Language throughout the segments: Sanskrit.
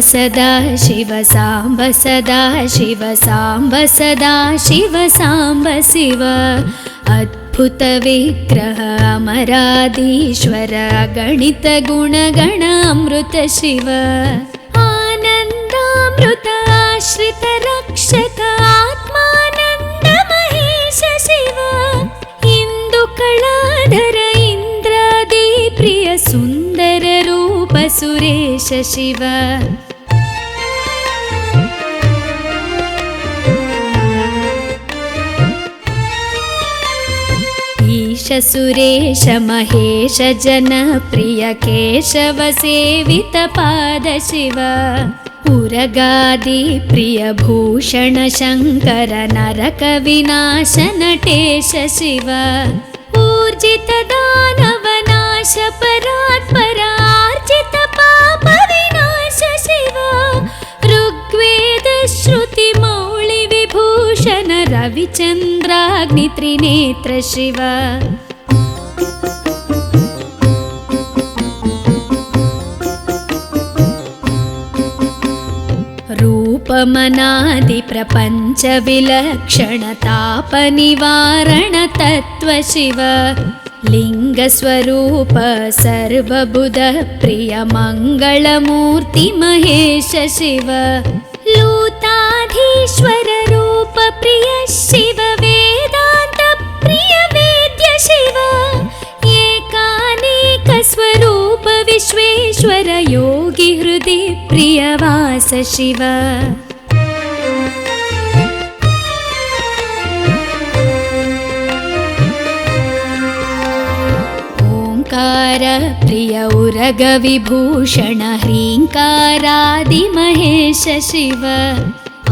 सदा शिव साम्ब सदा शिव साम्ब सदा शिव साम्ब शिव अद्भुत विग्रह अमराधीश्वर गणित गुणगण अमृत शिव आनन्दामृत आश्रित रक्षक आत्मानन्द महेश शिव इंदुकलाधर इंद्रादि प्रिय सुंदर रूप सुरेश शिव ईश सुरेश महेश जन प्रिय केशव सेवित पाद शिव उरगादि प्रिय भूषण शंकर नरक विनाश नटेश शिव ऊर्जित दानव नाश परात्पर आर्जित पाप विनाश शिव ऋग्वेद श्रुति मौळि विभूषण रविचंद्राग्नि त्रिनेत्र शिव रूपमनादि प्रपंच विलक्षण ताप निवारण तत्व शिव लिंग स्वरूप सर्वबुध प्रिय मंगलमूर्ति महेश शिव लूताधीश्वर रूप प्रिय शिव वेदांत प्रिय वेद्य शिव एकानेक स्वरूप विश्वेश्वर योगी हृदि प्रियवास शिव ओंकार प्रिय उरग विभूषण ह्रींकारादि महेश शिव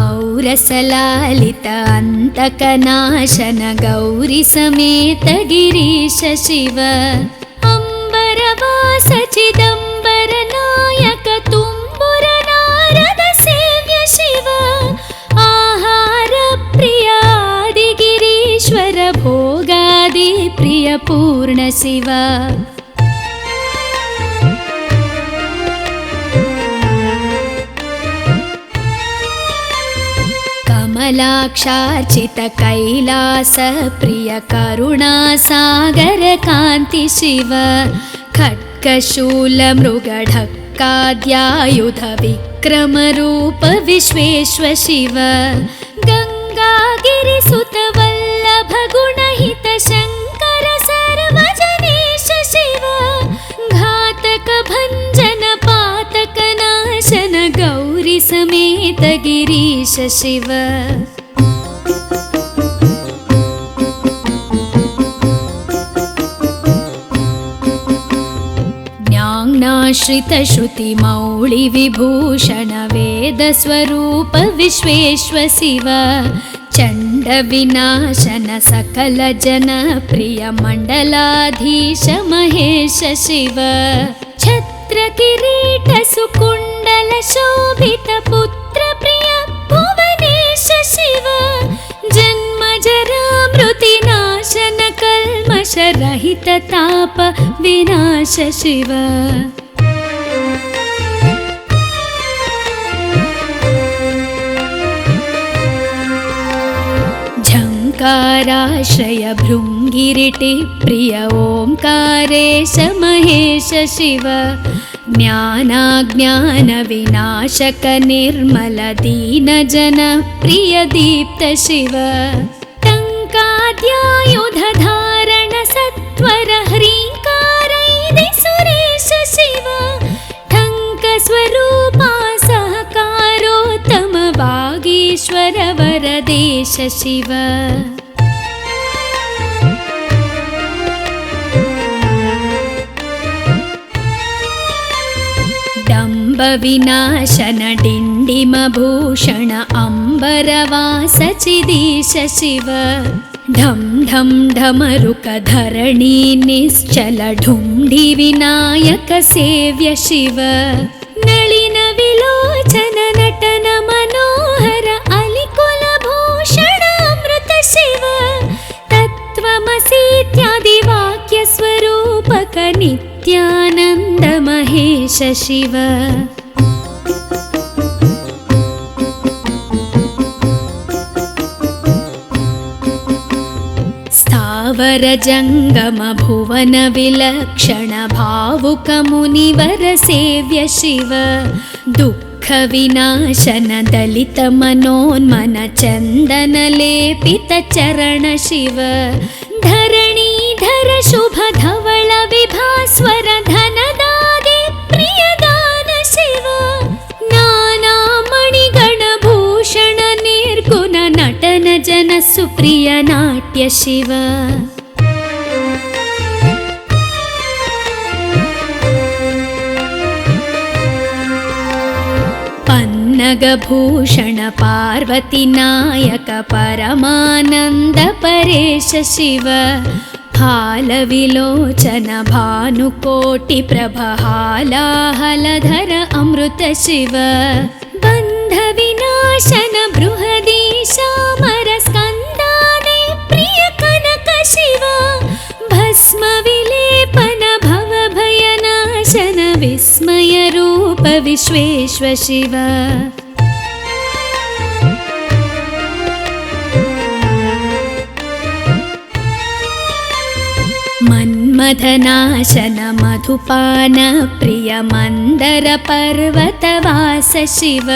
औरसलालित अंतकनाशन गौरी समेत गिरीश शिव अंबरवास चिदंबर नायक तुम्बुर नारद सेव्य शिव आहार प्रिय आदि गिरीश्वर भोगादि प्रिय पूर्ण शिव कमलाक्षार्चित कैलास प्रिय करुणा सागर कांति शिव खड्गशूल मृगढक्काद्यायुध विक्रम रूप विश्वेश्वर शिव गंगागिरिसुत वल्लभ गुणहित शंकर सर्वजनेश शिव घातक भंजन पातक नाशन गौरी समेत गिरीश शिव ज्ञानाश्रित श्रुति मौळि विभूषण वेद स्वरूप विश्वेश्वर शिव चंड विनाशन सकल जन प्रिय मंडलाधीश महेश शिव छत्र किरीट सुकुंडल शोभित पुत्र प्रिय भुवनेश शिव जन्म जरा मृति नाशन कल्मष रहित ताप विनाश शिव झंकाराश्रय भृंगिरिटि प्रिय ओंकारेश महेश शिव ज्ञानाज्ञान विनाशक निर्मल दीन जन प्रिय दीप्त शिव टंकाद्यायुध धारण सत्वर ह्रींकारैदि सुरेश शिव ठंक स्वरूपा सहकारोत्तम वागीश्वर वरदेश शिव डंब विनाशन डिंडिम भूषण अंबरवास चिदीश शिव ढम ढम ढमरुक धरणी निश्चल ढुंढि विनायक सेव्य शिव नलिन विलोचन नटन मनोहर अलिकुल भूषण अमृत शिव तत्त्वमसीत्यादि वाक्य स्वरूपक नित्यानंद महेश शिव स्थावर जङ्गम भुवन विलक्षण भावुक मुनिवर सेव्य शिव दुःख विनाशन दलित मनोन्मन चन्दन लेपित चरण शिव धरणीधर शुभ धवल विभास्वर धनदादि प्रियदान शिव नाना मणिगण भूषण निर्गुण नटन जन सुप्रिय नाट्य शिव पन्नगभूषण पार्वती नायक परमानन्द परेश शिव फालविलोचन भानुकोटि प्रभहालाहलधर अमृत शिव बन्ध विनाशन बृहदीशामर स्कन्दाने प्रिय कनक शिव भस्म विलेपन भव भयनाशन विस्मय रूप विश्वेश्व शिव मन्मथनाशन मधुपान प्रिय मन्दर पर्वतवास शिव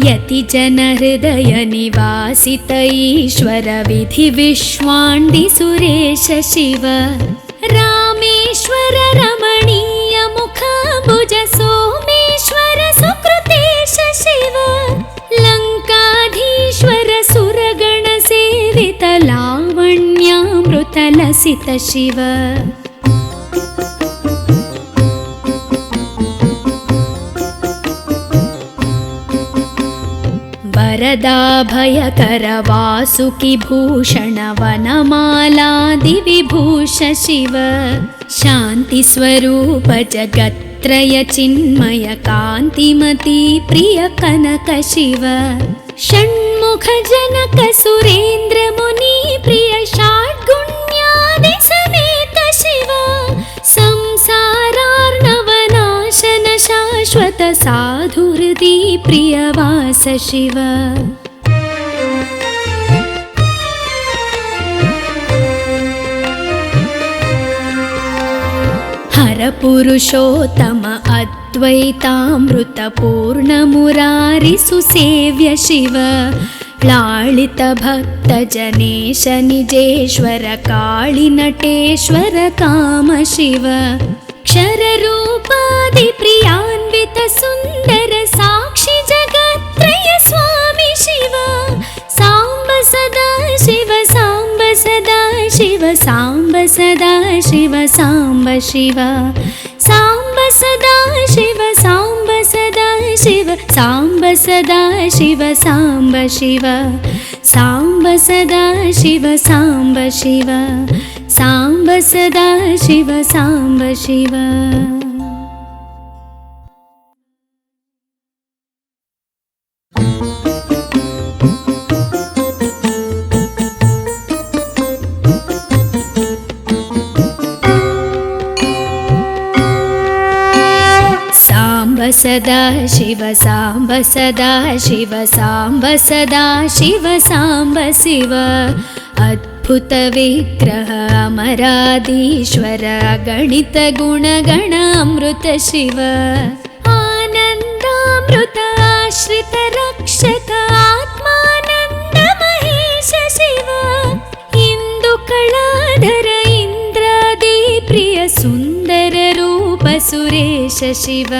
यति जन हृदय निवासित ईश्वर विधि विश्वाण्डि सुरेश शिव रामेश्वर रमणीय मुखाम्बुज सोमेश्वर सुकृतेश शिव लङ्काधीश्वर सुरगण सेवित लावण्यामृत लसित शिव वरदाभयकर वासुकि भूषण वनमालादि विभूष शिव शान्ति स्वरूप जगत्त्रय चिन्मय कान्तिमती प्रिय कनक शिव षण्मुख जनक सुरेन्द्र मुनि प्रिय षाड्गुण्यादि समेत शिव संसारार्णवनाशन शाश्वत साधुहृदि प्रियवास शिव हर पुरुषोत्तम अद्वैतामृत पूर्ण मुरारि सुसेव्य शिव लालित भक्त जनेश निजेश्वर काळि नटेश्वर काम शिव क्षर रूपादि प्रियान्वित सुन्दर साक्षि जगत्त्रय स्वामी शिव साम्ब सदा शिव साम्ब सदा शिव साम्ब सदा शिव साम्ब शिव साम्ब सदा शिव साम्ब सदा शिव साम्ब सदा शिव साम्ब शिव साम्ब सदा शिव साम्ब शिव साम्ब सदा शिव साम्ब शिव सदा शिव साम्ब सदा शिव साम्ब सदा शिव साम्ब शिव अद्भुत विग्रह अमराधीश्वर गणित गुणगण अमृत शिव आनन्दामृत आश्रित रक्षक आत्मानन्द महेश शिव इन्दुकलाधर इन्द्रादि प्रिय सुन्दर रूप सुरेश शिव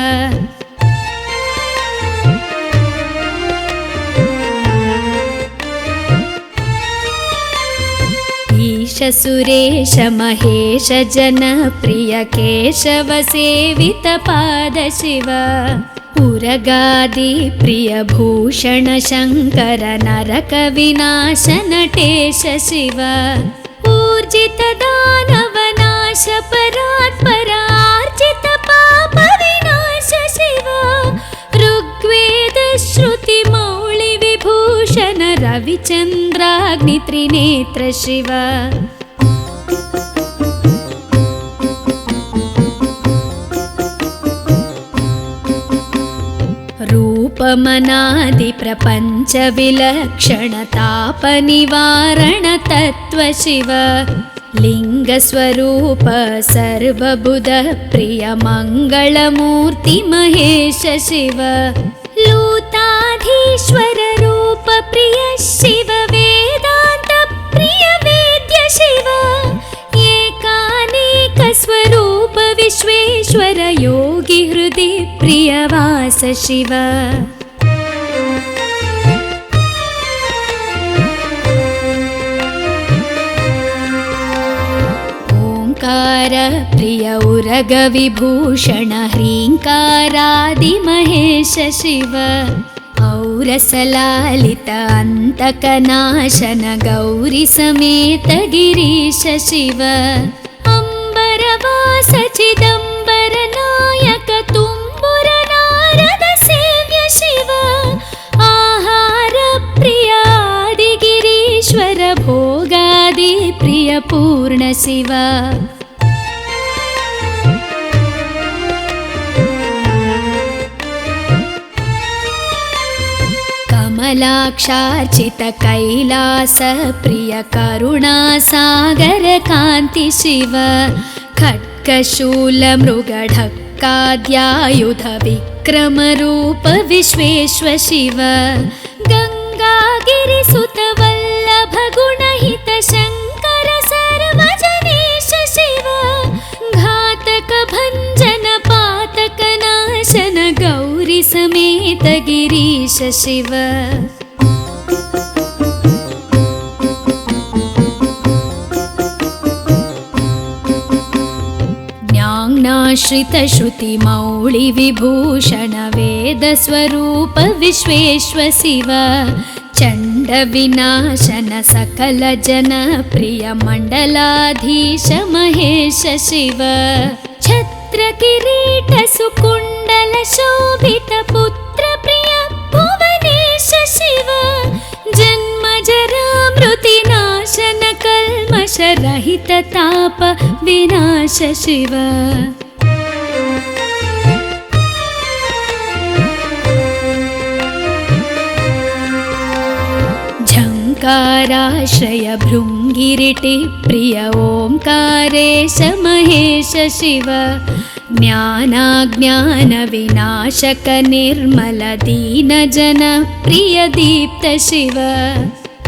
ईश सुरेश महेश जन प्रिय केशव सेवित पाद शिव उरगादि प्रिय भूषण शङ्कर नरक विनाश नटेश शिव ऊर्जित दानव नाश परात्पर आर्जित पाप विनाश शिव ऋग्वेद श्रुति मौळि विभूषण रविचन्द्राग्नि त्रिनेत्र शिव रूपमनादि प्रपञ्च विलक्षण ताप निवारण तत्व शिव लिङ्गस्वरूप सर्वबुध प्रिय मङ्गलमूर्ति महेश शिव लूताधीश्वर रूप प्रिय शिव वेदान्त प्रिय वेद्य शिव एकानेक स्वरूप विश्वेश्वर योगी हृदि प्रियवास शिव ओंकार प्रिय उरग विभूषण ह्रींकारादि महेश शिव औरसलालित अंतकनाशन गौरी समेत गिरीश शिव अंबरवास चिदंबर नायक तुम्बुर नारद सेव्य शिव आहार प्रिय आदि गिरीश्वर भोगादि प्रिय पूर्ण शिव कमलाक्षार्चित कैलास प्रिय करुणा सागर कांति शिव खड्गशूल मृगढक्काद्यायुध विक्रम रूप विश्वेश्वर शिव गंगागिरिसुत वल्लभ गुणहित शंकर सर्वजनेश शिव घातक भंजन पातक नाशन गौरी समेत गिरीश शिव ज्ञानाश्रित श्रुति मौळि विभूषण वेद स्वरूप विश्वेश्वर शिव चंड विनाशन सकल जन प्रिय मंडलाधीश महेश शिव छत्र किरीट सुकुंडल शोभित पुत्र प्रिय भुवनेश शिव जन्म जरा मृति नाशन कल्मष रहित ताप विनाश शिव झंकाराश्रय भृंगिरिटि प्रिय ओंकारेश महेश शिव ज्ञानाज्ञान विनाशक निर्मल दीन जन प्रिय दीप्त शिव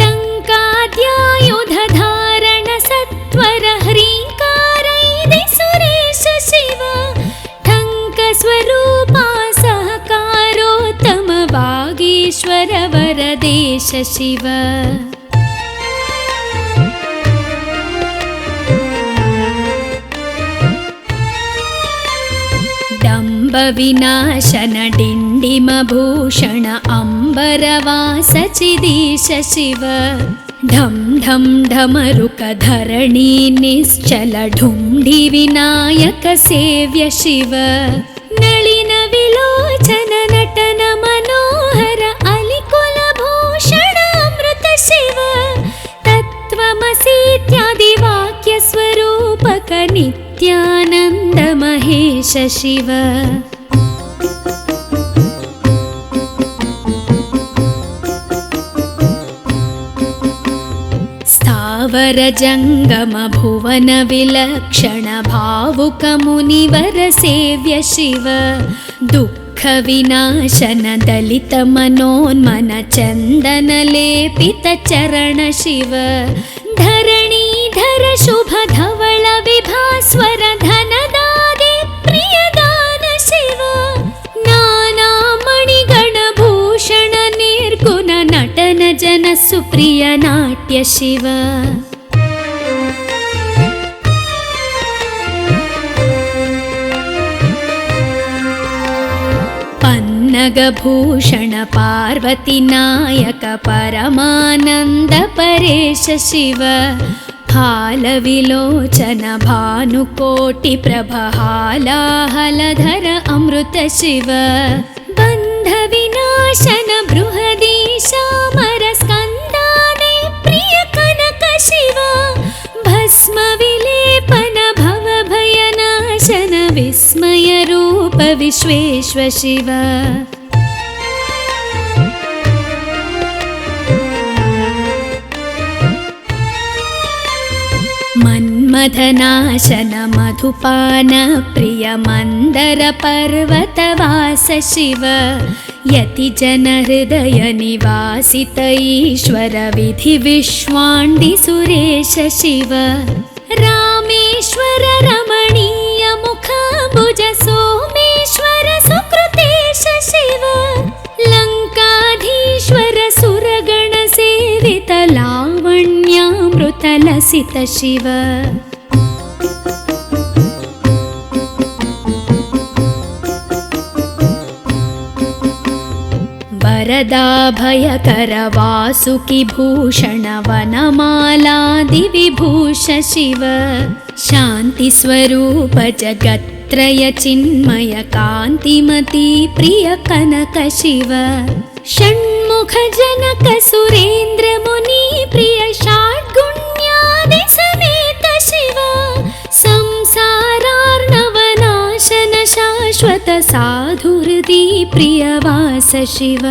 टंकाद्यायुध धारण सत्वर ह्रींकारैदि सुरेश शिव ठंक स्वरूपा सहकारोत्तम वागीश्वर वरदेश शिव डंब विनाशन डिंडिम भूषण अंबरवास चिदीश शिव ढम ढम ढमरुक धरणी निश्चल ढुंढि विनायक सेव्य शिव नलिन विलोचन नटन मनोहर अलिकुल भूषण अमृत शिव तत्त्वमसीत्यादि वाक्य स्वरूपक नित्यानंद महेश शिव स्थावर जंगम भुवन विलक्षण भावुक मुनिवर सेव्य शिव दुःख विनाशन दलित मनोन्मन चंदन लेपित चरण शिव धरणीधर शुभ धवल विभास्वर धनदादि प्रियदान शिव नाना मणिगण भूषण निर्गुण नटन जन सुप्रिय नाट्य शिव पन्नगभूषण पार्वती नायक परमानंद परेश शिव हालविलोचन भानुकोटि प्रभहालाहलधर अमृत शिव बंध विनाशन बृहदीशामर स्कंदादि प्रिय कनक शिव भस्म विलेपन भव भयनाशन विस्मय रूप विश्वेश्वर शिव मधनाशन मधुपान प्रिय मंदर पर्वतवास शिव यति जन हृदय निवासित ईश्वर विधि विश्वाण्डि सुरेश शिव रामेश्वर रमणीय मुख भुज सोमेश्वर सुकृतेश शिव लंकाधीश्वर सुरगण सेवित लावण्यामृत लसित शिव वरदाभयकर वासुकि भूषण वनमालादि विभूष शिव शांति स्वरूप जगत्त्रय चिन्मय कान्तिमती प्रिय कनक शिव षण्मुख जनक सुरेन्द्र मुनि प्रिय षाड्गुण्यादि समेत शिव संसारार्णवनाशन शाश्वत साधु हृदि प्रियवास शिव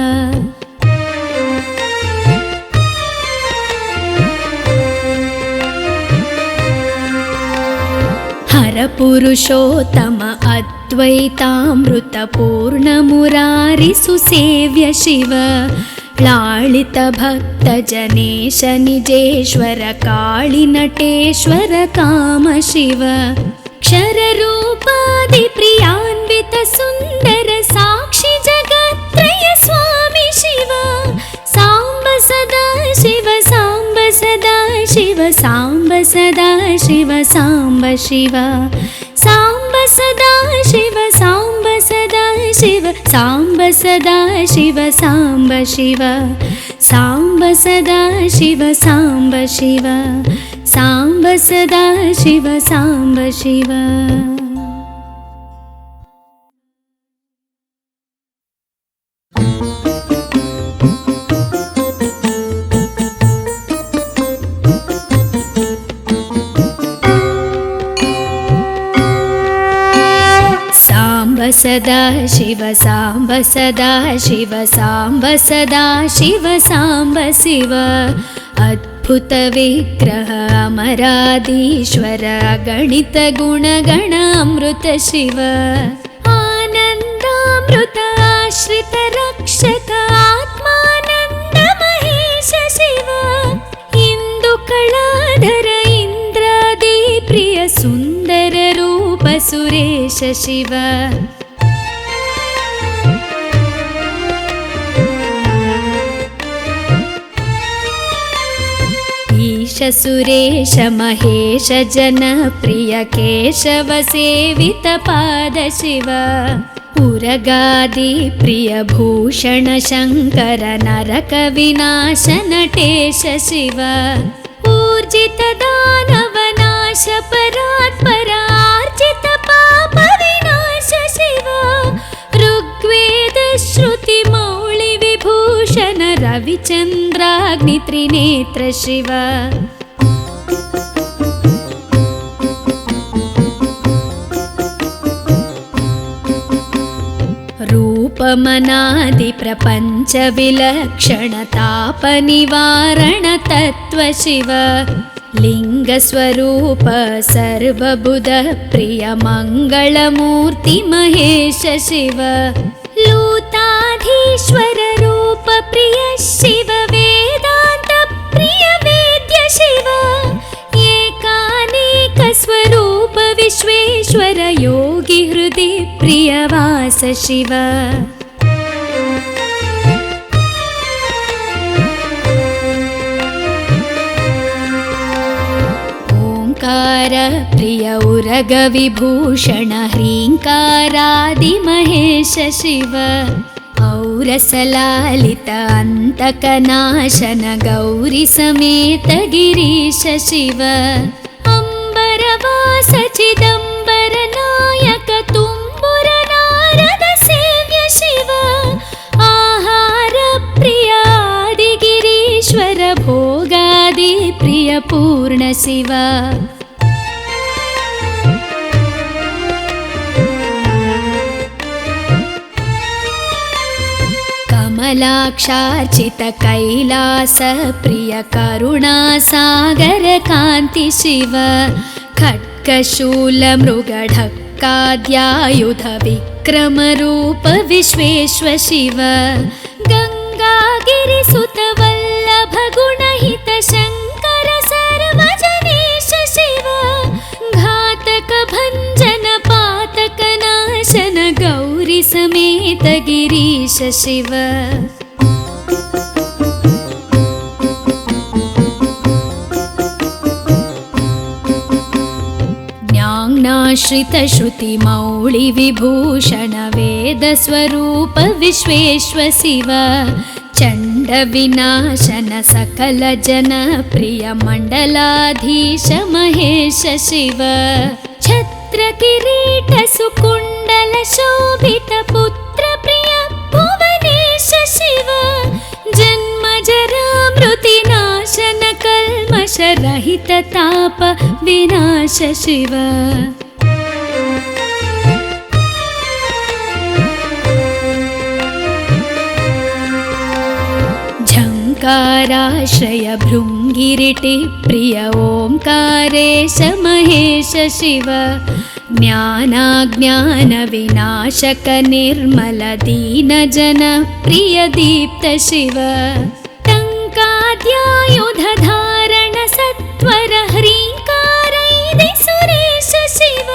हर पुरुषोत्तम अद्वैतामृत पूर्ण मुरारि सुसेव्य शिव लालित भक्त जनेश निजेश्वर काळि नटेश्वर काम शिव क्षर रूपादि प्रियान्वित सुंदर साक्षी जगत्त्रय स्वामी शिव सांब सदा शिव सांब सदा शिव सांब सदा शिव सांब शिव सांब सदा शिव सांब सदा शिव सांब सदा शिव सांब शिव सांब सदा शिव सांब शिव सांब सदा शिव सांब शिव सदा शिव सांब सदा शिव सांब सदा शिव सांब शिव अद्भुत विग्रह अमराधीश्वर गणित गुणगण अमृत शिव आनन्दामृत आश्रित रक्षक आत्मानन्द महेश शिव इंदुकलाधर इंद्रादि प्रिय सुंदर रूप सुरेश शिव ईश सुरेश महेश जन प्रिय केशव सेवित पाद शिव उरगादि प्रिय भूषण शंकर नरक विनाश नटेश शिव ऊर्जित दानव नाश परात्पर आर्जित पाप विनाश शिव ऋग्वेद श्रुति मौळि विभूषण रविचंद्राग्नि त्रिनेत्र शिव रूपमनादि प्रपंच विलक्षण ताप निवारण तत्व शिव लिंग स्वरूप सर्वबुध प्रिय मंगलमूर्ति महेश शिव लूताधीश्वर रूप प्रिय शिव वेदांत प्रिय वेद्य शिव एकानेक स्वरूप विश्वेश्वर योगी हृदि प्रियवास शिव ओंकार प्रिय उरग विभूषण ह्रींकारादि महेश शिव औरसलालित अंतकनाशन गौरी समेत गिरीश शिव अंबरवास चिदंबर नायक तुम्बुर नारद सेव्य शिव आहार प्रिय आदि गिरीश्वर भोगादि प्रिय पूर्ण शिव कमलाक्षार्चित कैलास प्रिय करुणा सागर कांति शिव खड्गशूलमृगढक्काद्यायुध विक्रमरूप विश्वेश्व शिव गङ्गागिरिसुत वल्लभ गुणहित शङ्कर सर्वजनेश शिव घातक भञ्जन पातक नाशन गौरी समेत गिरीश शिव ज्ञानाश्रित श्रुति मौळि विभूषण वेद स्वरूप विश्वेश्व शिव चण्ड विनाशन सकल जन प्रिय मण्डलाधीश महेश शिव छत्र किरीट सुकुण्डल शोभित पुत्र प्रिय भुवनेश शिव जन्म जरा मृति नाशन कल्मष रहित ताप विनाश शिव झङ्काराश्रय भृङ्गिरिटि प्रिय ओङ्कारेश महेश शिव ज्ञानाज्ञान विनाशक निर्मल दीन जन प्रिय दीप्त शिव टङ्काद्यायुध धारण सत्वर ह्रीङ्कारैदि सुरेश शिव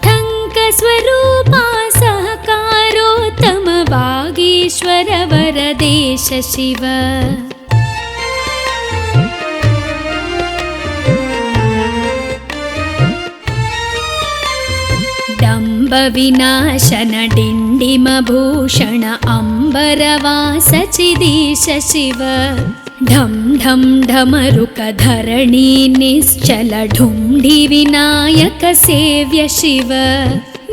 ठङ्क स्वरूपा सहकारोत्तम वागीश्वर वरदेश शिव विनाशन डिण्डिम भूषण अम्बरवास चिदीश शिव ढं ढं ढमरुक धरणी निश्चल ढुण्डि विनायक सेव्य शिव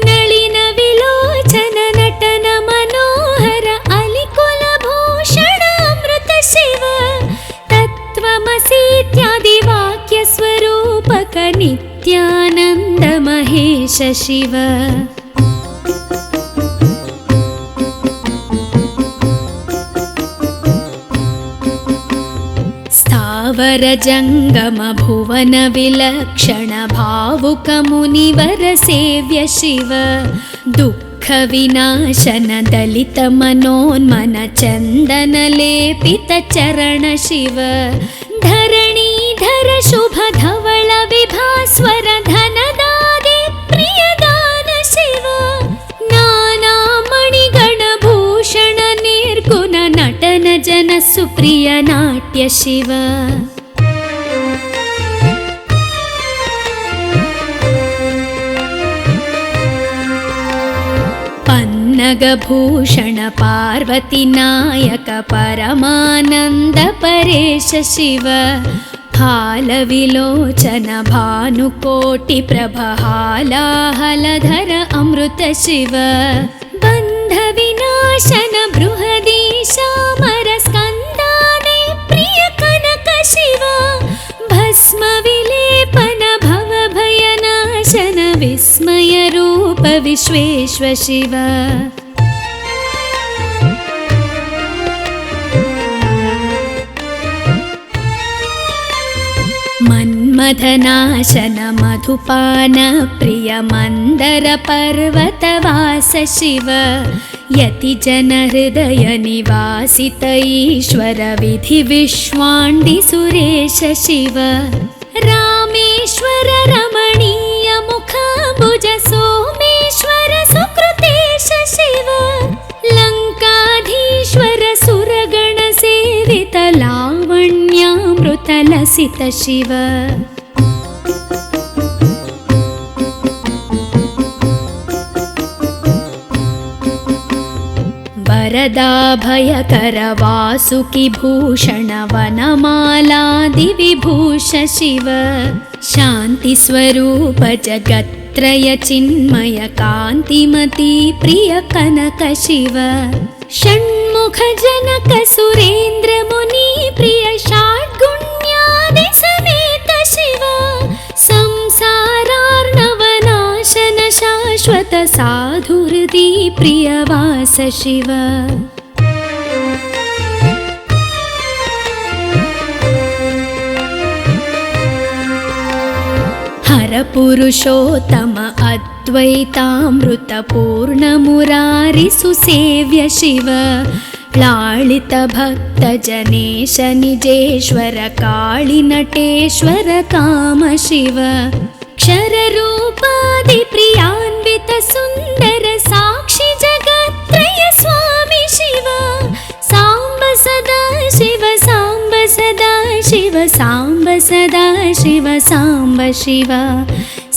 नलिन विलोचन नटन मनोहर अलिकुल भूषण अमृत शिव तत्त्वमसीत्यादि वाक्य स्वरूपक नित्यानन्द महेश शिव स्थावर जङ्गम भुवन विलक्षण भावुक मुनिवर सेव्य शिव दुःख विनाशन दलित मनोन्मन चन्दन लेपित चरण शिव धरणीधर शुभ धवल विभास्वर धनदादि प्रियदान शिव नाना मणिगण भूषण निर्गुण नटन जन सुप्रिय नाट्य शिव पन्नगभूषण पार्वती नायक परमानन्द परेश शिव हालविलोचन भानुकोटि प्रभहालाहलधर अमृत शिव बन्ध विनाशन बृहदीशामर स्कन्दादि प्रिय कनक शिव भस्म विलेपन भव भयनाशन विस्मय रूप विश्वेश्व शिव मन्मथनाशन मधुपान प्रिय मन्दर पर्वतवास शिव यति जन हृदय निवासित ईश्वर विधि विश्वाण्डि सुरेश शिव रामेश्वर रमणीय मुखाम्बुज सोमेश्वर सुकृतेश शिव लङ्काधीश्वर सुरगण सेवित लावण्यामृत लसित शिव वरदाभयकर वासुकि भूषण वनमालादि विभूष शिव शान्ति स्वरूप जगत्त्रय चिन्मय कान्तिमती प्रिय कनक शिव षण्मुख जनक सुरेन्द्र मुनि प्रिय षड्गुण्यादि समेत शिव संसारार्णवनाशन शाश्वत साधुहृदि प्रियवास शिव हर परपुरुषोत्तम अद्वैतामृतपूर्णमुरारिसुसेव्य शिव लालितभक्तजनेश निजेश्वर काळिनटेश्वर कामशिव क्षररूपादिप्रियान्वित सुन्दर साक्षि जगत्त्रय स्वामी शिव साम्ब सदा शिव साम्ब सदा शिव साम्ब सदा शिव साम्ब शिव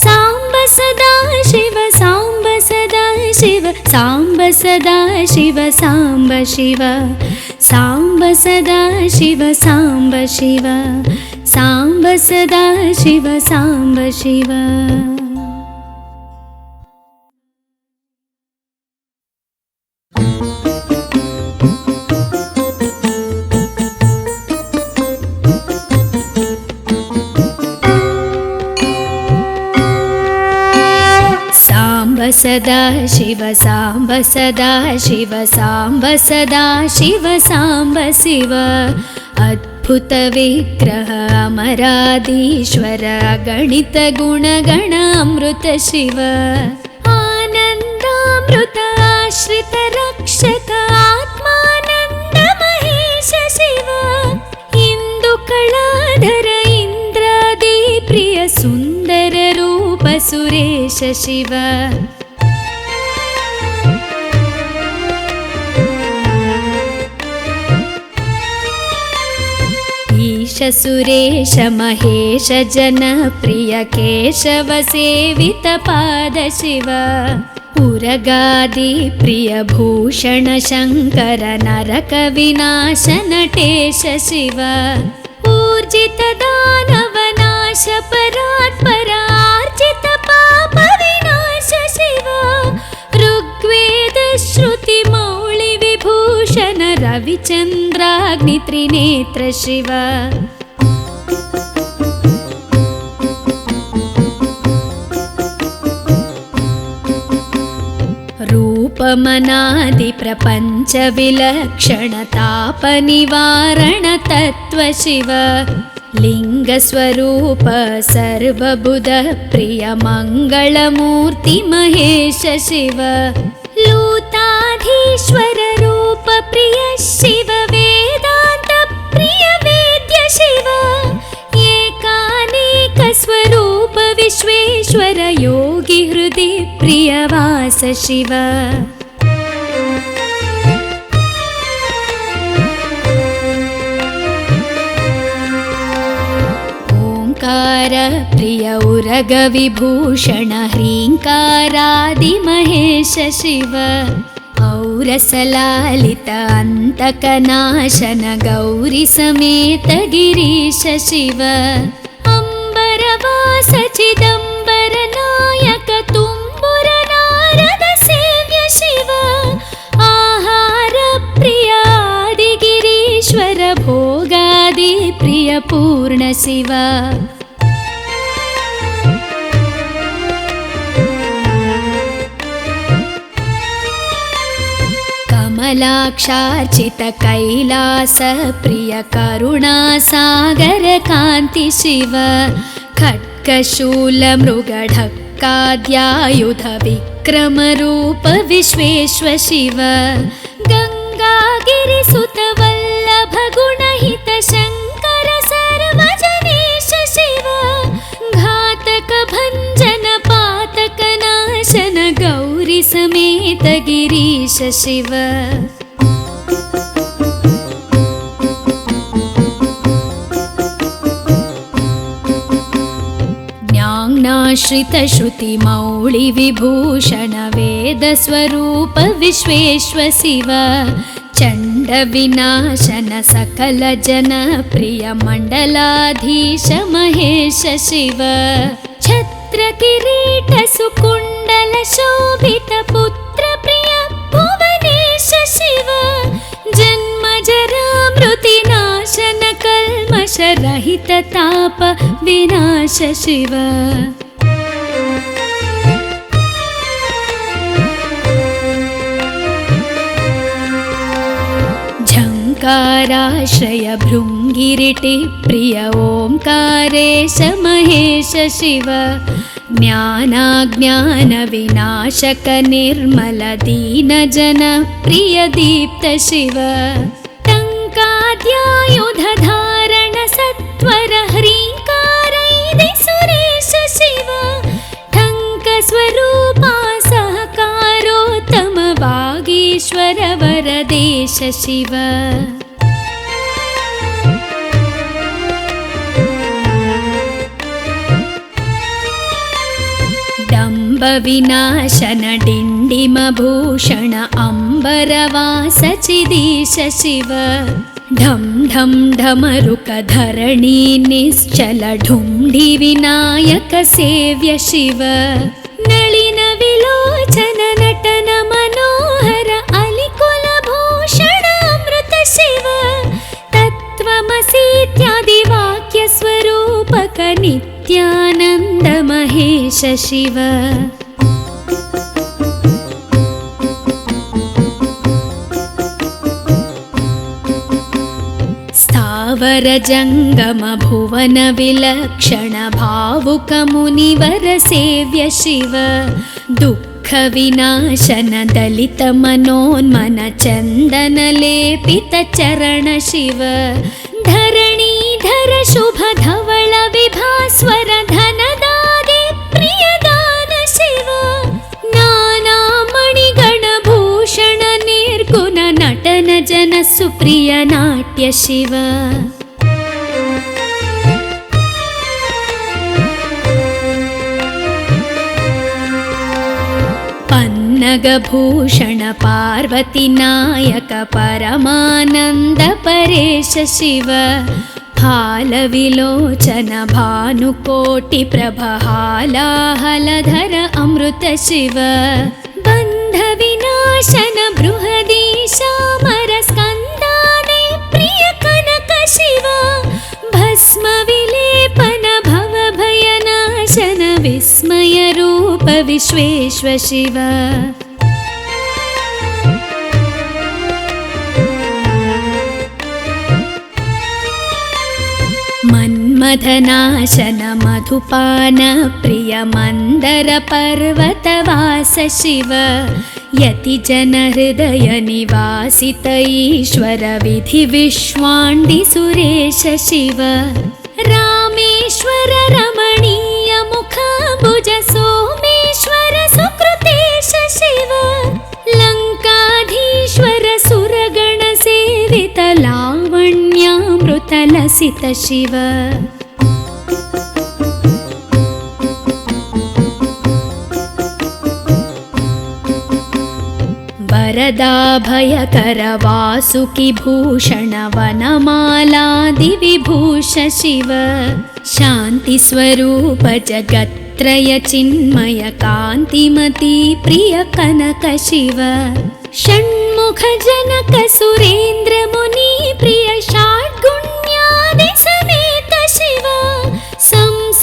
साम्ब सदा शिव साम्ब सदा शिव साम्ब सदा शिव साम्ब शिव साम्ब सदा शिव साम्ब शिव साम्ब सदा शिव साम्ब शिव। सदा शिव साम्ब सदा शिव साम्ब सदा शिव साम्ब शिव अद्भुत विग्रह अमराधीश्वर गणित गुणगण अमृत शिव आनन्दामृत आश्रित रक्षक आत्मानन्द महेश शिव इन्दुकलाधर इन्द्रादि प्रिय सुन्दर रूप सुरेश शिव ईश सुरेश महेश जनप्रिय केशव सेवित पाद शिव उरगादि प्रिय भूषण शङ्कर नरक विनाश नटेश शिव ऊर्जित दानव नाश परात्पर आर्जित पाप विनाश शिव ऋग्वेद श्रुति मौळि विभूषण रविचन्द्राग्नि त्रिनेत्र शिव रूपमनादि प्रपञ्च विलक्षण ताप निवारण तत्व शिव लिङ्गस्वरूप सर्वबुध प्रिय मङ्गलमूर्ति महेश शिव लूताधीश्वर रूप प्रिय शिव वेदान्त प्रिय वेद्य शिव एकानेक स्वरूप विश्वेश्वर योगी हृदि प्रिय वास शिव ओंकार प्रिय उरग विभूषण ह्रींकारादि महेश शिव औरसलालित अन्तकनाशन गौरी समेत गिरीश शिव अम्बरवास चिदम्बर नायक तुम्बुर नारद सेव्य शिव आहार प्रिय आदिगिरीश्वर भोगादि प्रिय पूर्ण शिव कमलाक्षार्चित कैलास प्रिय करुणा सागर कान्ति शिव खड्गशूल मृगढक्काद्यायुध विक्रम रूप विश्वेश्वर शिव गंगागिरिसुत वल्लभ गुणहित शङ्कर सर्वजनेश शिव घातक भञ्जन पातक नाशन गौरी समेत गिरीश शिव ज्ञानाश्रित श्रुति मौळि विभूषण वेद स्वरूप विश्वेश्वर शिव चण्ड विनाशन सकल जन प्रिय मण्डलाधीश महेश शिव छत्र किरीट सुकुण्डल शोभित पुत्र प्रिय भुवनेश शिव जन्म जरा मृति नाशन कल्मष रहित ताप विनाश शिव झङ्काराश्रय भृङ्गिरिटि प्रिय ओंकारेश महेश शिव ज्ञानाज्ञानविनाशक निर्मल दीनजन प्रिय दीप्त शिव टङ्काद्यायुधधारण सत्वर ह्रीङ्कारैदि सुरेश शिव टङ्कस्वरूपा सहकारोत्तम वागीश्वर वरदेश शिव विनाशन डिण्डिमभूषण अम्बरवास चिदीश शिव ढं ढं ढमरुक धरणी निश्चल ढुण्डि विनायक सेव्य शिव नलिन विलोचन नटन मनोहर अलिकुल भूषण अमृत शिव तत्त्वमसीत्यादि वाक्य स्वरूपक नित्यानन्द महेश शिव स्थावर जंगम भुवन विलक्षण भावुक मुनिवर सेव्य शिव दुःख विनाशन दलित मनोन्मन चंदन लेपित चरण शिव धरणीधर शुभ धवल विभास्वर धनदादि प्रियदान शिव नाना मणिगण भूषण निर्गुण नटन जन सुप्रिय नाट्य शिव पन्नगभूषण पार्वती नायक परमानंद परेश शिव हालविलोचन भानुकोटि प्रभहालाहलधर अमृत शिव बन्ध विनाशन बृहदीशामर स्कन्दादि प्रिय कनक शिव भस्म विलेपन भव भयनाशन विस्मय रूप विश्वेश्व शिव मन्मथनाशन मधुपान प्रिय मंदर पर्वतवास शिव यति जन हृदय निवासित ईश्वर विधि विश्वाण्डि सुरेश शिव रामेश्वर रमणीय मुखाम्बुज सोमेश्वर सुकृतेश शिव लंकाधीश्वर सुरगण सेवित लावण्यामृत लसित शिव वरदाभयकर वासुकि भूषण वनमालादि विभूष शिव शांति स्वरूप जगत्त्रय चिन्मय कान्तिमती प्रिय कनक शिव षण्मुख जनक सुरेन्द्र मुनि प्रिय षाड्गुण्यादि समेत शिव संसारार्णवनाशन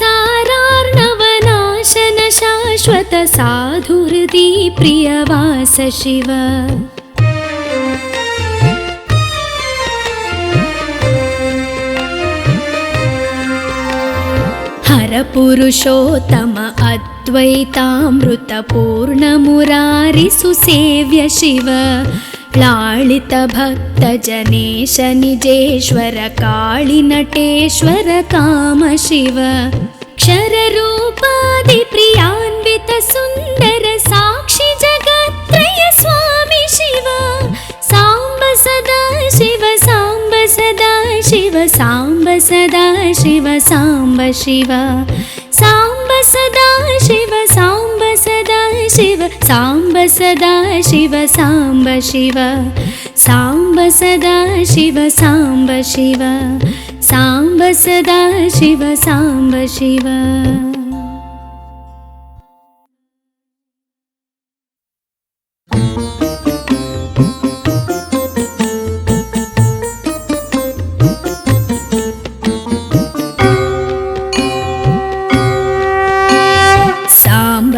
शाश्वत साधुहृदि प्रियवास शिव हर पुरुषोत्तम अद्वैतामृत पूर्ण मुरारि सुसेव्य शिव लालित भक्त जनेश निजेश्वर काळि नटेश्वर काम शिव क्षर रूपादि प्रियान्वित सुंदर साक्षी जगत्त्रय स्वामी शिव सांब सदा शिव सांब सदा शिव सांब सदा शिव सांब शिव सांब सदा शिव सांब सदा शिव सांब सदा शिव सांब शिव सांब सदा शिव सांब शिव सांब सदा शिव सांब शिव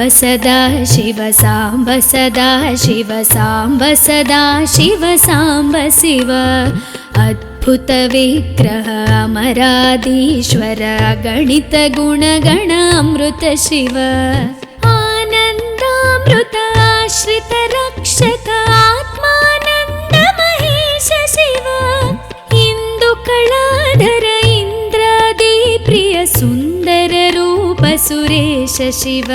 सदा शिव सांब सदा शिव सांब सदा शिव सांब शिव अद्भुत विग्रह अमराधीश्वर अगणित गुणगण अमृत शिव आनन्दामृत आश्रित रक्षक आत्मानन्द महेश शिव इन्दुकलाधर इन्द्रादि प्रिय सुन्दर रूप सुरेश शिव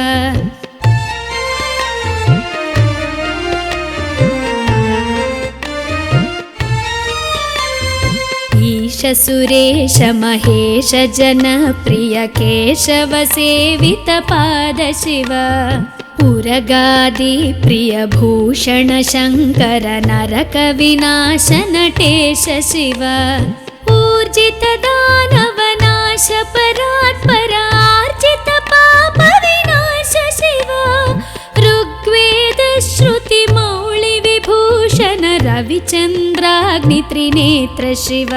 ईश सुरेश महेश जनप्रिय केशव सेवित पाद शिव उरगादि प्रिय भूषण शङ्कर नरक विनाश नटेश शिव ऊर्जित दानव नाश परात्पर आर्जित पाप विनाश शिव ऋग्वेद श्रुति मौळि विभूषण रविचन्द्राग्नि त्रिनेत्र शिव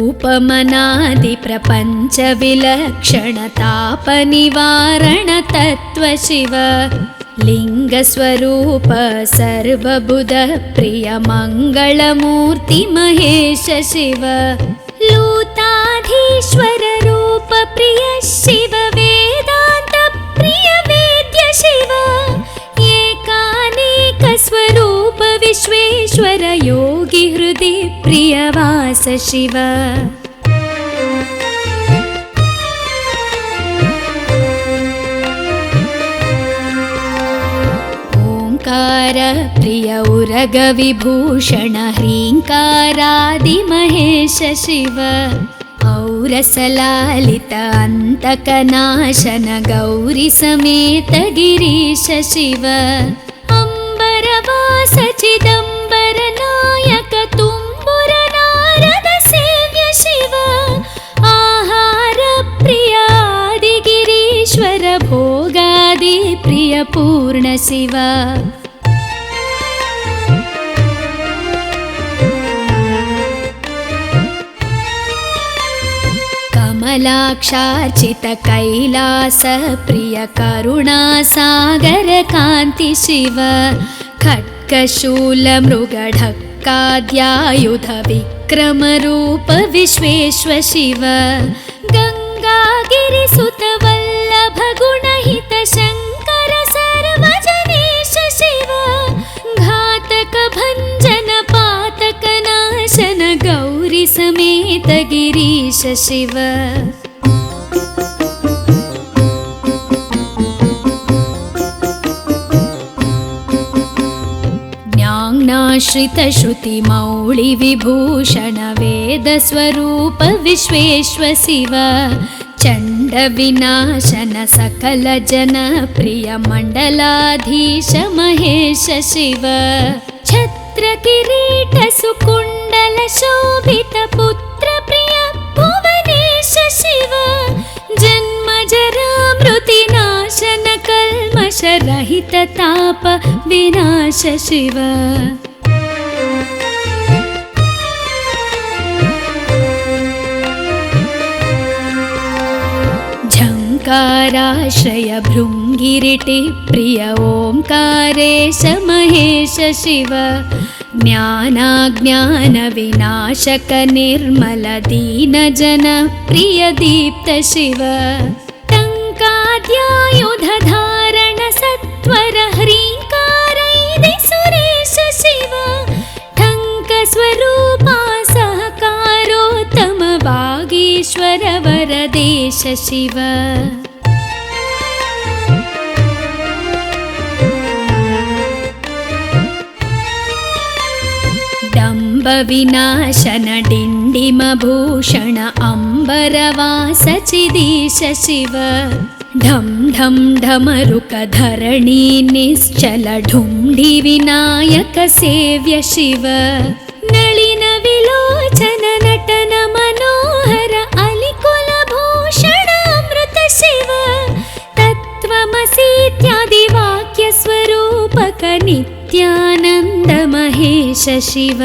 रूपमनादि प्रपञ्च विलक्षण ताप निवारण तत्व शिव लिङ्गस्वरूप सर्वबुध प्रिय मङ्गलमूर्ति महेश शिव लूताधीश्वर रूप प्रिय शिव वेदान्त प्रिय वेद्य शिव एकानेक स्वरूप विश्वेश्वर योगी हृदि प्रियवास शिव ओंकार प्रिय उरग विभूषण ह्रींकारादि महेश शिव औरसलालित अन्तकनाशन गौरी समेत गिरीश शिव अम्बरवास चिदम्बर नायक तुम्बुर नारद सेव्य शिव आहार प्रिय आदिगिरीश्वर भोगादि प्रिय पूर्ण शिव कमलाक्षार्चित कैलास प्रिय करुणा सागर कान्ति शिव खड्गशूल मृगढक्काद्यायुध विक्रम रूप विश्वेश्वर शिव गंगागिरिसुत वल्लभ गुणहित शङ्कर सर्वजनेश शिव घातक भञ्जन पातक नाशन गौरी समेत गिरीश शिव ज्ञानाश्रित श्रुति मौळि विभूषण वेद स्वरूप विश्वेश्वर शिव चण्ड विनाशन सकल जन प्रिय मण्डलाधीश महेश शिव छत्र किरीट सुकुण्डल शोभित पुत्र प्रिय भुवनेश शिव जन्म जरा मृति नाशन कल्मष रहित ताप विनाश शिव झङ्काराश्रय भृङ्गिरिटि प्रिय ओंकारेश महेश शिव ज्ञानाज्ञान विनाशक निर्मल दीन जन प्रिय दीप्त शिव टङ्काद्यायुध धारण सत्वर ह्रीङ्कारैदि सुरेश शिव ठङ्क स्वरूपा सहकारोत्तम वागीश्वर वरदेश शिव डम्ब विनाशन डिण्डिम भूषण अम्बरवास चिदीश शिव ढं ढं ढमरुक धरणी निश्चल ढुण्डि विनायक सेव्य शिव नलिन विलोचन नटन मनोहर अलिकुल भूषण अमृत शिव तत्त्वमसीत्यादि वाक्य स्वरूपक नित्यानन्द महेश शिव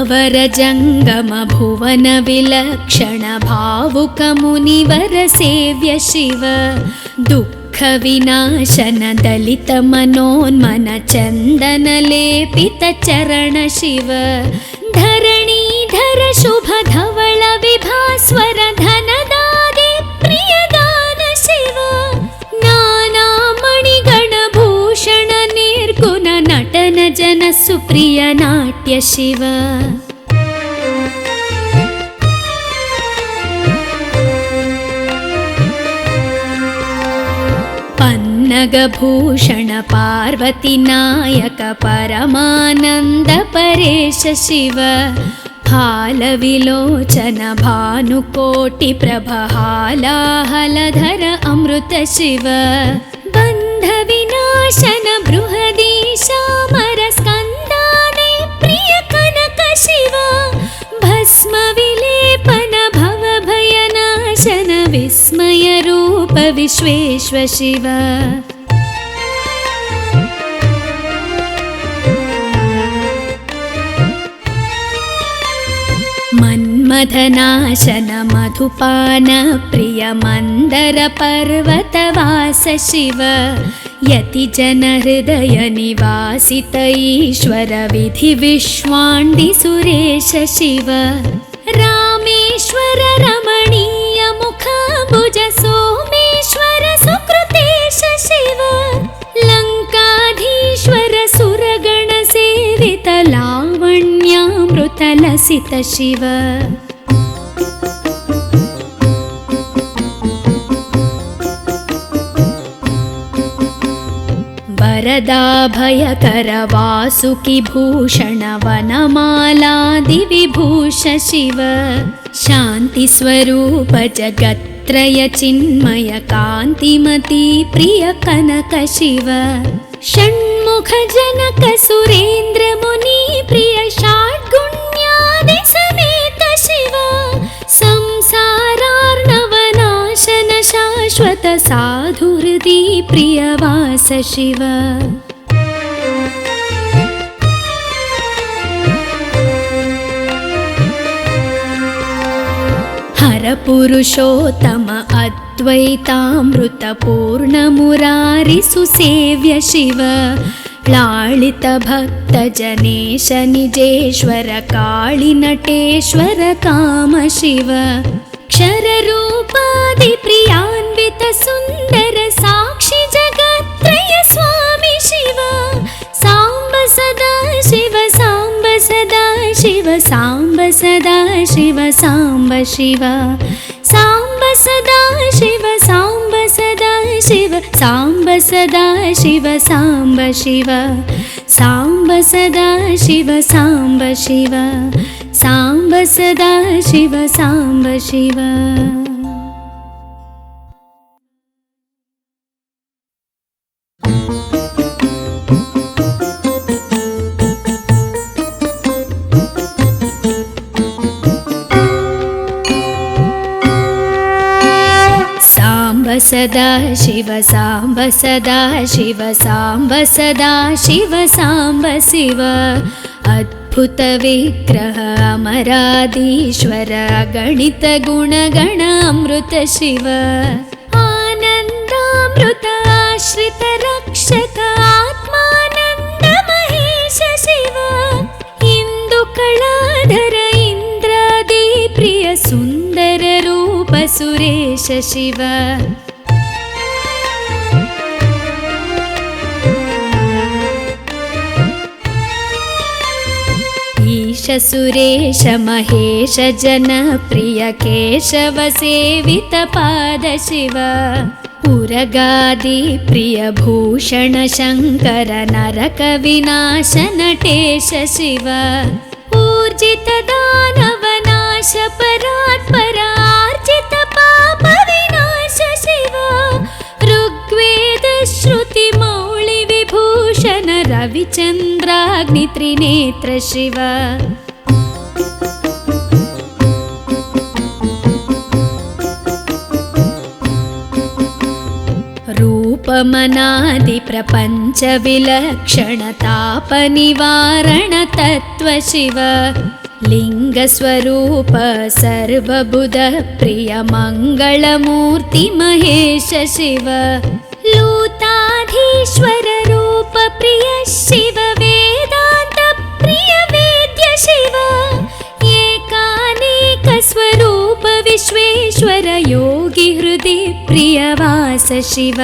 स्थावर जंगम भुवन विलक्षण भावुक मुनिवर सेव्य शिव दुःख विनाशन दलित मनोन्मन चंदन लेपित चरण शिव धरणीधर शुभ धवल विभास्वर धनदादि प्रियदान शिव नाना मणिगण भूषण निर्गुण नटन जन सुप्रिय नाट्य शिव पन्नगभूषण पार्वती नायक परमानंद परेश शिव हालविलोचन भानुकोटि प्रभहालाहलधर अमृत शिव बंध विनाशन बृहदीशामर स्कंदादि प्रिय कनक शिव भस्म विलेपन भव भयनाशन विस्मय रूप विश्वेश्व शिव मन्मथनाशन मधुपान प्रिय मंदर पर्वतवास शिव यति जन हृदय निवासित ईश्वर विधि विश्वाण्डि सुरेश शिव रामेश्वर रमणीय मुखाम्बुज सोमेश्वर सुकृतेश शिव लंकाधीश्वर सुरगण सेवित लावण्यामृत लसित शिव वरदाभयकर वासुकि भूषण वनमालादि विभूष शिव शांति स्वरूप जगत्त्रय चिन्मय कांतिमती प्रिय कनक शिव षण्मुख जनक सुरेंद्र मुनि प्रिय षाड्गुण्यादि समेत शिव संसारार्णवनाशन शाश्वत साधुहृदि प्रियवास शिव हर पुरुषोत्तम अद्वैतामृत पूर्ण मुरारि सुसेव्य शिव लालित भक्त जनेश निजेश्वर काळि नटेश्वर काम शिव क्षर रूपादि प्रियान्वित सुंदर साक्षी जगत्त्रय स्वामी शिव सांब सदा शिव सांब सदा शिव सांब सदा शिव सांब शिव सांब सदा शिव सांब सदा शिव सांब सदा शिव सांब शिव सांब सदा शिव सांब शिव सांब सदा शिव सांब शिव सदा शिव सांब सदा शिव सांब सदा शिव सांब शिव अद्भुत विग्रह अमराधीश्वर गणित गुणगण अमृत शिव आनंदामृत आश्रित रक्षक आत्मानंद महेश शिव इंदु कलाधर इंद्रादि प्रिय सुंदर रूप सुरेश शिव ईश सुरेश महेश जन प्रिय केशव सेवित पाद शिव उरगादि प्रिय भूषण शंकर नरक विनाश नटेश शिव ऊर्जित दानव नाश परात्पर आर्जित पाप विनाश शिव ऋग्वेद श्रुति मौळि विभूषण रविचंद्राग्नि त्रिनेत्र शिव रूपमनादि प्रपंच विलक्षण ताप निवारण तत्व शिव लिङ्गस्वरूप सर्वबुध प्रिय मङ्गलमूर्ति महेश शिव लूताधीश्वर रूप प्रिय शिव वेदान्त प्रिय वेद्य शिव एकानेक स्वरूप विश्वेश्वर योगी हृदि प्रियवास शिव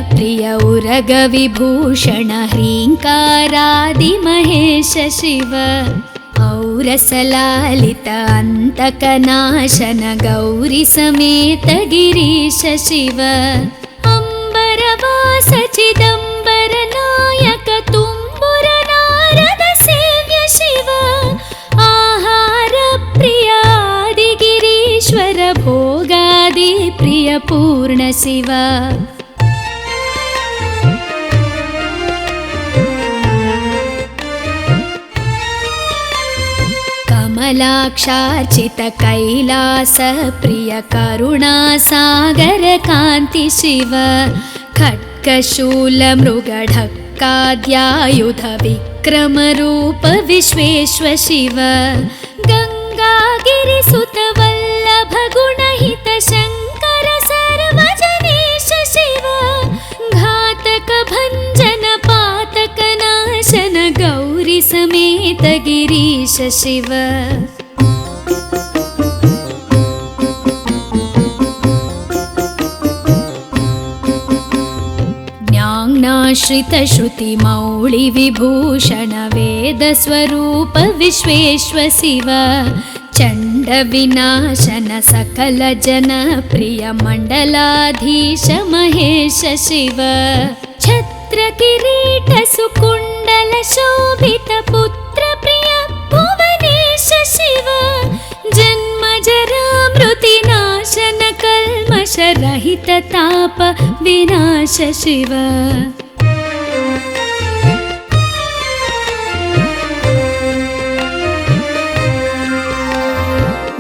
प्रिय उरग विभूषण ह्रीङ्कारादि महेश शिव औरसलालित अन्तकनाशन गौरी समेत गिरीश शिव अम्बरवास चिदम्बर नायक तुम्बुर नारद सेव्य शिव आहार प्रिय आदि गिरीश्वर भोगादि प्रिय पूर्ण शिव कमलाक्षार्चित कैलास प्रिय करुणा सागर कान्ति शिव खड्गशूल मृगढक्काद्यायुध विक्रम रूप विश्वेश्वर शिव गङ्गागिरिसुत वल्लभ गुणहित शङ्कर सर्वजनेश शिव घातक भञ्जन पातक नाशन गौरी समेत गिरीश शिव ज्ञानाश्रित श्रुति मौळि विभूषण वेद स्वरूप विश्वेश्वर शिव चण्ड विनाशन सकल जन प्रिय मण्डलाधीश महेश शिव छत्र किरीट सुकुण्डल शोभित पुत्र प्रिय भुवनेश शिव जन्म जरा मृति नाशन कल्मष रहित ताप विनाश शिव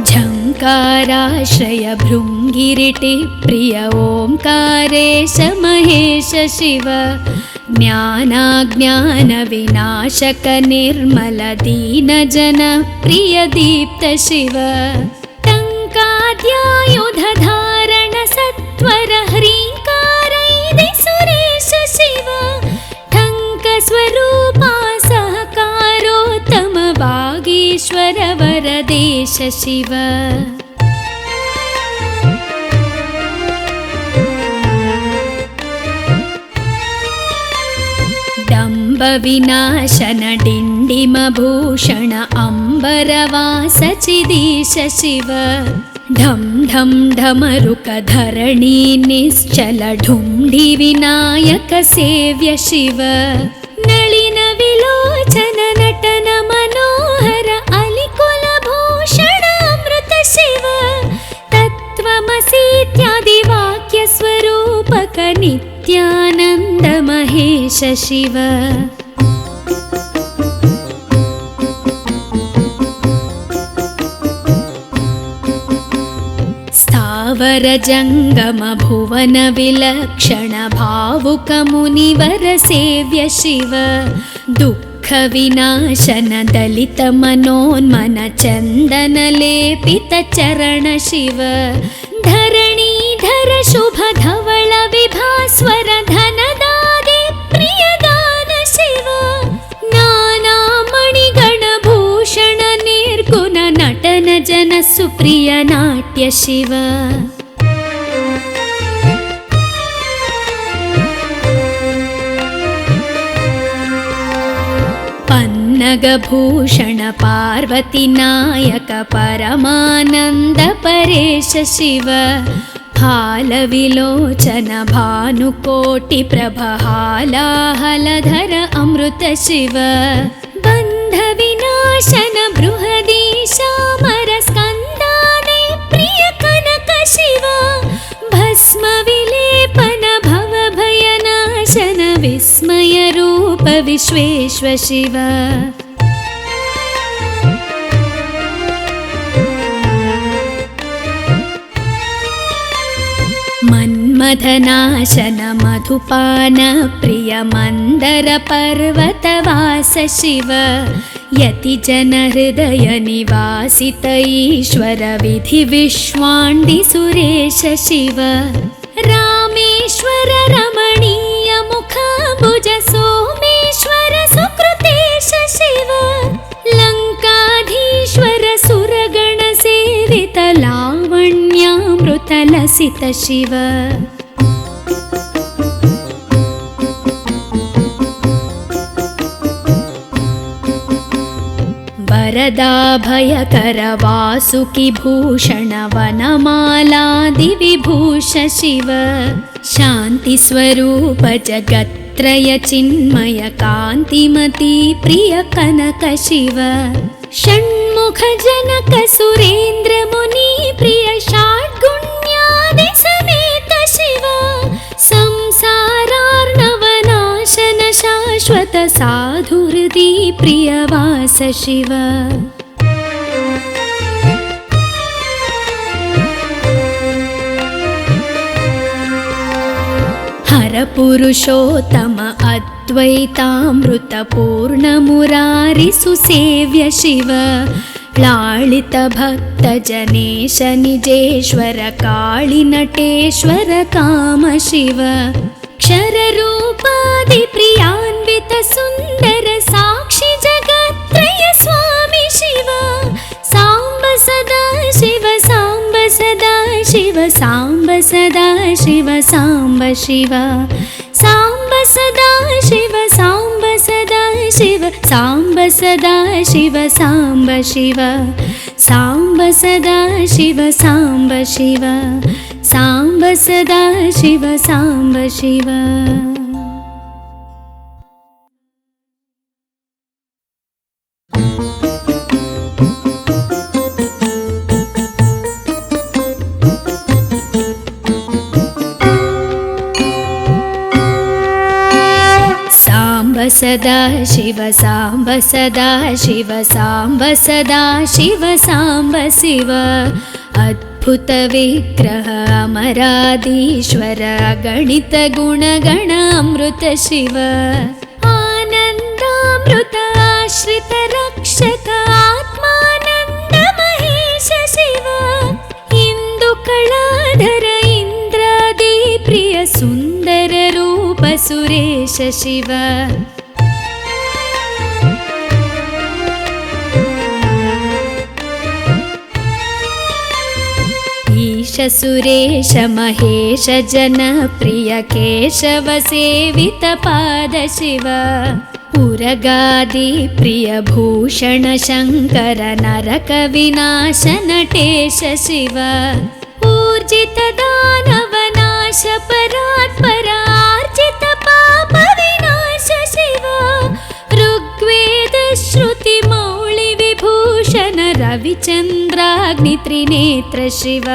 झङ्काराश्रय भृङ्गिरिटि प्रिय ओङ्कारेश महेश शिव ज्ञानाज्ञान विनाशक निर्मल दीन जन प्रिय दीप्त शिव टङ्काद्यायुध धारण सत्वर ह्रीङ्कारैदि सुरेश शिव ठङ्क स्वरूपा सहकारोत्तम वागीश्वर वरदेश शिव विनाशन डिण्डिम भूषण अम्बरवास चिदीश शिव ढं ढं ढमरुक धरणी निश्चल ढुण्डि विनायक सेव्य शिव नलिन विलोचन नटन मनोहर अलिकुल भूषण अमृत शिव तत्त्वमसीत्यादि वाक्य स्वरूपक नित्यानन्द महेश शिव स्थावर जङ्गम भुवन विलक्षण भावुक मुनिवर सेव्य शिव दुःख विनाशन दलित मनोन्मन चन्दन लेपित चरण शिव धरणीधर शुभ धवल विभास्वर धनदादि प्रियदान शिव नाना मणिगण भूषण निर्गुण नटन जन सुप्रिय नाट्य शिव पन्नगभूषण पार्वती नायक परमानन्द परेश शिव हालविलोचन भानुकोटि प्रभ हालाहलधर अमृत शिव बन्ध विनाशन बृहदीशामर स्कन्दाने प्रिय कनक शिव भस्म विलेपन भव भयनाशन विस्मय रूप विश्वेश्वर शिव मन्मथनाशन मधुपान प्रिय मन्दर पर्वतवास शिव यतिजन हृदय निवासित ईश्वर विधि विश्वाण्डि सुरेश शिव रामेश्वर रमणीय मुखाम्बुज सोमेश्वर सुकृतेश शिव लङ्काधीश्वर सुरगण सेवित लावण्यामृत लसित शिव वरदाभयकर वासुकि भूषण वनमालादि विभूष शिव शान्तिस्वरूप जगत्त्रय चिन्मय कान्तिमती प्रिय कनक शिव षण्मुख जनक सुरेन्द्र मुनि प्रिय षड्गुण्यादि समेत शिव संसारार्णवनाशन शाश्वत साधुहृदि प्रियवास शिव हर पुरुषोत्तम अद्वैतामृत पूर्ण मुरारि सुसेव्य शिव लालित भक्त जनेश निजेश्वर काळि नटेश्वर काम शिव क्षर रूपादि प्रियान्वित सुन्दर साक्षि जगत्त्रय स्वामी शिव साम्ब सदा शिव साम्ब सदा शिव साम्ब सदा शिव साम्ब शिव साम्ब सदा शिव साम्ब सदा शिव साम्ब सदा शिव साम्ब शिव साम्ब सदा शिव साम्ब शिव साम्ब सदा शिव साम्ब शिव सदा शिव साम्ब सदा शिव साम्ब सदा शिव साम्ब शिव अद्भुत विग्रह अमराधीश्वर गणित गुणगण अमृत शिव आनन्दामृत आश्रित रक्षक आत्मानन्द महेश शिव इंदु कलाधर इंद्रादि प्रिय सुन्दर रूप सुरेश शिव ईश सुरेश महेश जन प्रिय केशव सेवित पाद शिव उरगादि प्रिय भूषण शंकर नरक विनाश नटेश शिव ऊर्जित दानव नाश परात्पर आर्जित पाप विनाश शिव ऋग्वेद श्रुति मौळि विभूषण रविचन्द्राग्नि त्रिनेत्र शिव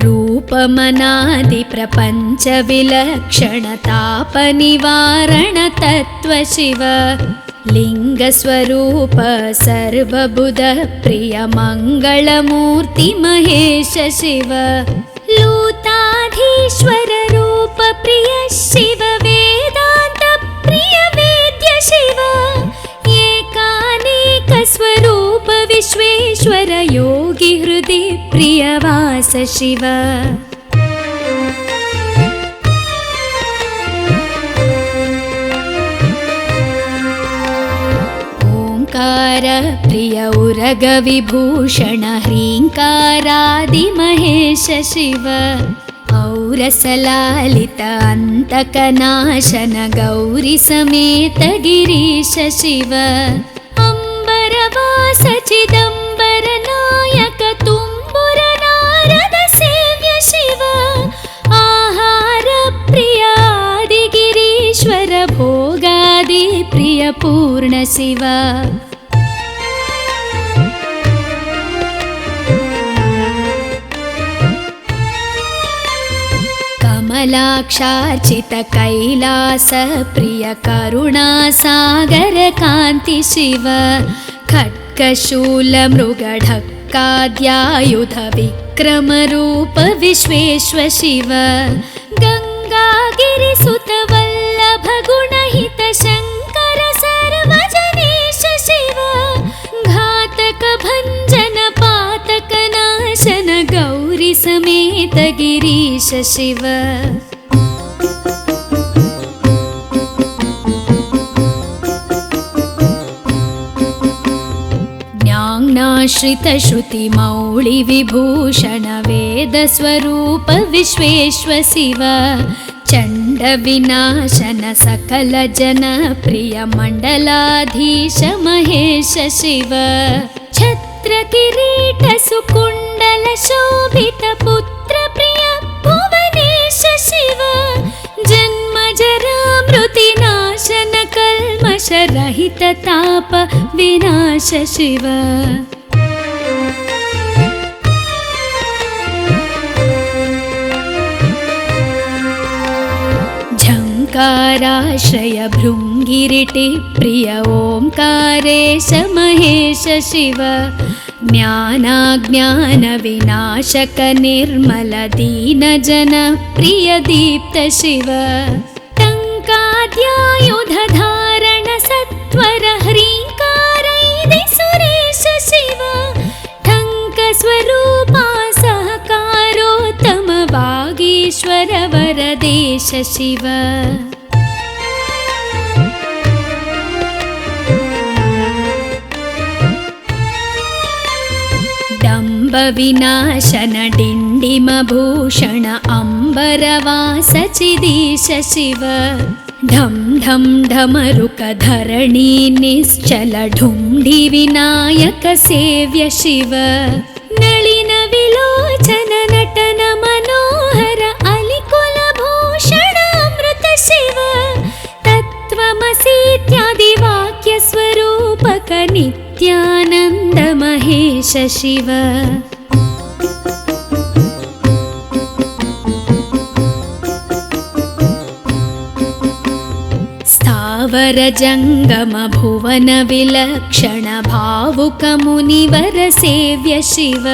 रूपमनादि प्रपंच विलक्षण ताप निवारण तत्व शिव लिंग स्वरूप सर्वबुध प्रिय मंगलमूर्ति महेश शिव लूताधीश्वर रूप प्रिय शिव वेदांत प्रिय वेद्य शिव एकानेक स्वरूप विश्वेश्वर योगी हृदि प्रियवास शिव ओंकार प्रिय उरग विभूषण ह्रींकारादि महेश शिव औरसलालित अंतकनाशन गौरी समेत गिरीश शिव अंबरवास चिदंबर नायक तुम्बुर नारद सेव्य शिव आहार प्रिय आदि गिरीश्वर भोगादि प्रिय पूर्ण शिव कमलाक्षार्चित कैलास प्रिय करुणा सागर कांति शिव खड्गशूलमृगढक्काद्यायुध विक्रमरूप विश्वेश्व शिव गङ्गागिरिसुत वल्लभ गुणहित शङ्कर सर्वजनेश शिव घातक भञ्जन पातक नाशन गौरी समेत गिरीश शिव ज्ञानाश्रित श्रुति मौळि विभूषण वेद स्वरूप विश्वेश्व शिव चण्ड विनाशन सकल जन प्रिय मण्डलाधीश महेश शिव छत्र किरीट सुकुण्डल शोभित पुत्र प्रिय भुवनेश शिव जन्म जरा मृति नाशन कल्मष रहित ताप विनाश शिव झङ्काराश्रय भृङ्गिरिटि प्रिय ओङ्कारेश महेश शिव ज्ञानाज्ञान विनाशक निर्मल दीन जन प्रिय दीप्त शिव टङ्काद्यायुध धारण सत्वर ह्रीङ्कारैदि सुरेश शिव ठङ्क स्वरूपा सहकारोत्तम वागीश्वर वरदेश शिव डम्ब विनाशन डिण्डिम भूषण अम्बरवास चिदीश शिव ढं ढं ढमरुक धरणी निश्चल ढुण्ढि विनायक सेव्य शिव नलिन विलोचन नटन मनोहर अलिकुल भूषण अमृत शिव तत्त्वमसीत्यादि वाक्य स्वरूपक नित्यानन्द महेश शिव स्थावर जङ्गम भुवन विलक्षण भावुक मुनिवर सेव्य शिव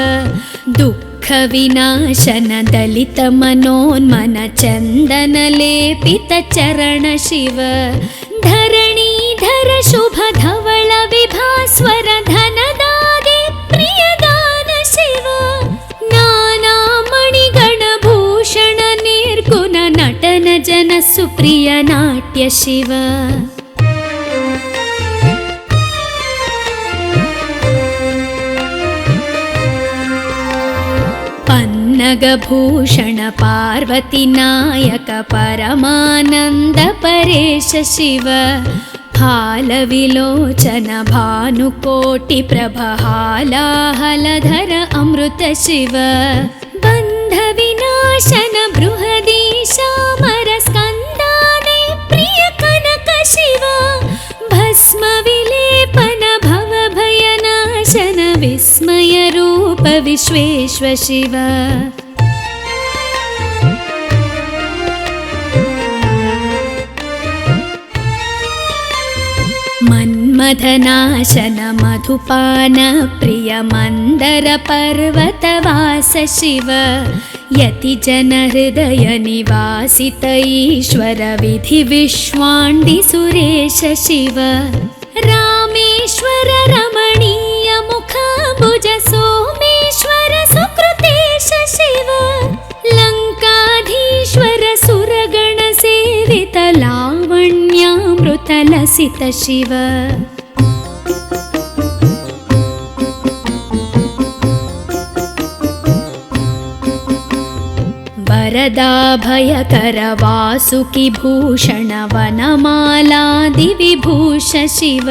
दुःख विनाशन दलित मनोन्मन चन्दन लेपित चरण शिव धरणीधर शुभ धवल विभास्वर धनदादि प्रियदान शिव नाना मणिगण भूषण निर्गुण नटन जन सुप्रिय नाट्य शिव पन्नगभूषण पार्वती नायक परमानन्द परेश शिव फालविलोचन भानुकोटि प्रभहालाहलधर अमृत शिव बन्ध विनाशन बृहदीशामर स्कन्दाने प्रिय कनक शिव भस्म विलेपन भव भयनाशन विस्मय रूप विश्वेश्व शिव मन्मथनाशन मधुपान प्रिय मन्दर पर्वतवास शिव यति जन हृदय निवासित ईश्वर विधि विश्वाण्डि सुरेश शिव रामेश्वर रमणीय मुखाम्बुज सोमेश्वर सुकृतेश शिव लङ्काधीश्वर सुरगण सेवित लावण्यामृत लसित शिव वरदाभयकर वासुकि भूषण वनमालादि विभूष शिव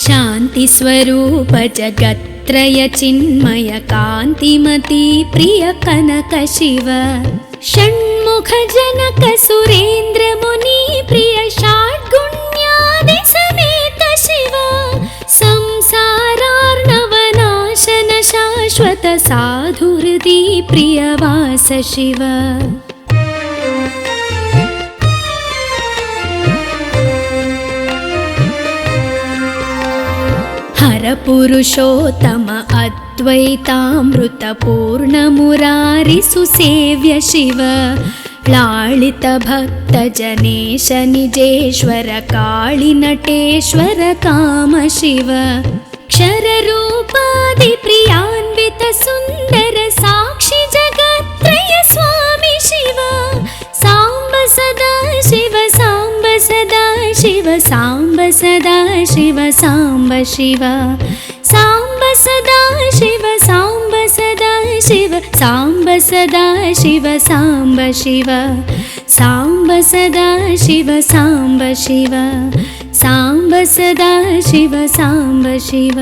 शान्ति स्वरूप जगत्त्रय चिन्मय कान्तिमती प्रिय कनक शिव षण्मुख जनक सुरेन्द्र मुनि प्रिय षाड्गुण्यादि समेत शिव संसारार्णवनाशन शाश्वत साधु हृदि प्रियवास शिव हर परपुरुषोत्तम अद्वैतामृतपूर्णमुरारिसुसेव्य शिव लालितभक्तजनेश निजेश्वर काळिनटेश्वर काम शिव क्षररूपादिप्रियान्वित सुन्दर साक्षि जगत्त्रय स्वामी शिव साम्ब सदा शिव साम्ब सदा शिव साम्ब सदा शिव साम्ब शिव साम्ब सदा शिव साम्ब सदा शिव साम्ब सदा शिव साम्ब शिव साम्ब सदा शिव साम्ब शिव साम्ब सदा शिव साम्ब शिव।